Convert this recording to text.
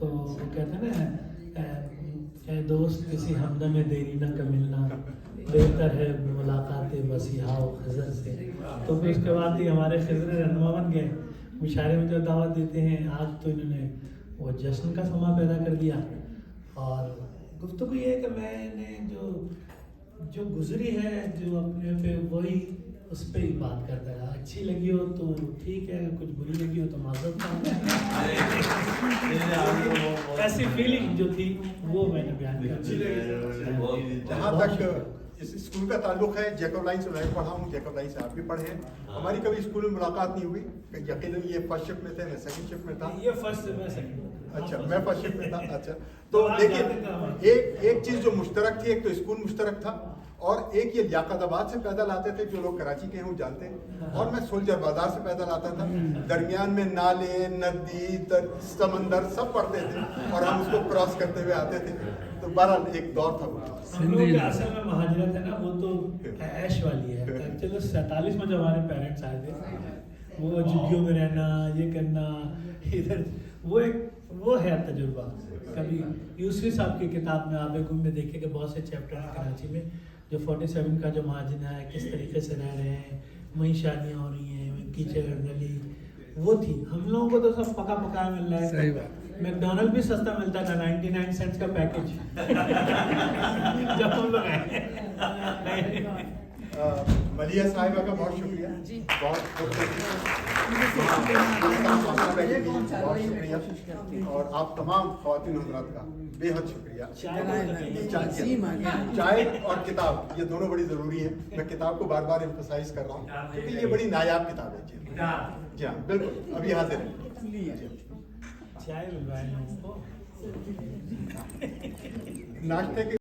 تو وہ کہتے ہیں نا اے دوست کسی ہمدم دیرینہ کا ملنا بہتر ہے ملاقات مسیحا و خضر سے. تو پھر اس کے بعد ہی ہمارے خضر رہنما بن گئے, مشاعرے میں جو دعوت دیتے ہیں. آج تو انہوں نے وہ جشن کا سما پیدا کر دیا. اور گفتگو یہ ہے کہ میں نے جو گزری ہے جو اپنے پہ وہی اس پہ ہی بات کرتا رہا. اچھی لگی ہو تو ٹھیک ہے, کچھ بری لگی ہو تو معذرت چاہتا ہوں. ایسی فیلنگ جو تھی وہ میں نے بیان کر. جہاں تک اس اسکول کا تعلق ہے, جیکب لائن سے میں پڑھا ہوں, جیکب لائن سے آپ بھی پڑھے ہیں. ہماری کبھی اسکول میں ملاقات نہیں ہوئی. یقیناً یہ فرسٹ شفٹ میں تھے, میں سیکنڈ شفٹ میں تھا. یہ فرسٹ میں سیکنڈ. اچھا, میں فرسٹ شفٹ میں تھا. اچھا, تو دیکھیے ایک چیز جو مشترک تھی, ایک تو اسکول مشترک تھا, اور ایک یہ لیاقت آباد سے پیدل آتے تھے. جو لوگ کراچی کے ہیں وہ جانتے ہیں. اور میں سولجر بازار سے پیدل آتا تھا. درمیان میں نالے, ندی, سمندر سب پڑتے تھے, اور ہم اس کو کراس کرتے ہوئے آتے تھے. تو بہرحال ایک دور تھا. ہم لوگ کے اصل میں مہاجرت ہے نا, وہ تو عیش والی ہے. چلو 47 میں جو ہمارے پیرنٹس آئے تھے, وہ جھگیوں میں رہنا, یہ کرنا ادھر, وہ ہے تجربہ. کبھی یوسفی صاحب کی کتاب میں آب گم میں دیکھے کہ بہت سے چیپٹر ہیں کراچی میں جو 47 کا جو مہاجرہ ہے کس طریقے سے رہ رہے ہیں, وہیں شادیاں ہو رہی ہیں, کیچڑ گلی وہ تھی. ہم لوگوں کو تو سب پکا پکا مل رہا ہے. میکڈونلڈ بھی سستا ملتا تھا, 99 سینٹس کا پیکج جب ہم لوگ آئے. ملیہ صاحبہ کا بہت شکریہ, بہت شکریہ, اور آپ تمام خواتین حضرات کا بے حد شکریہ. چائے اور کتاب یہ دونوں بڑی ضروری ہیں. میں کتاب کو بار بار ایمفسائز کر رہا ہوں کیونکہ یہ بڑی نایاب کتاب ہے. جی ہاں بالکل, ابھی حاضر ہے. چائے ناشتے کے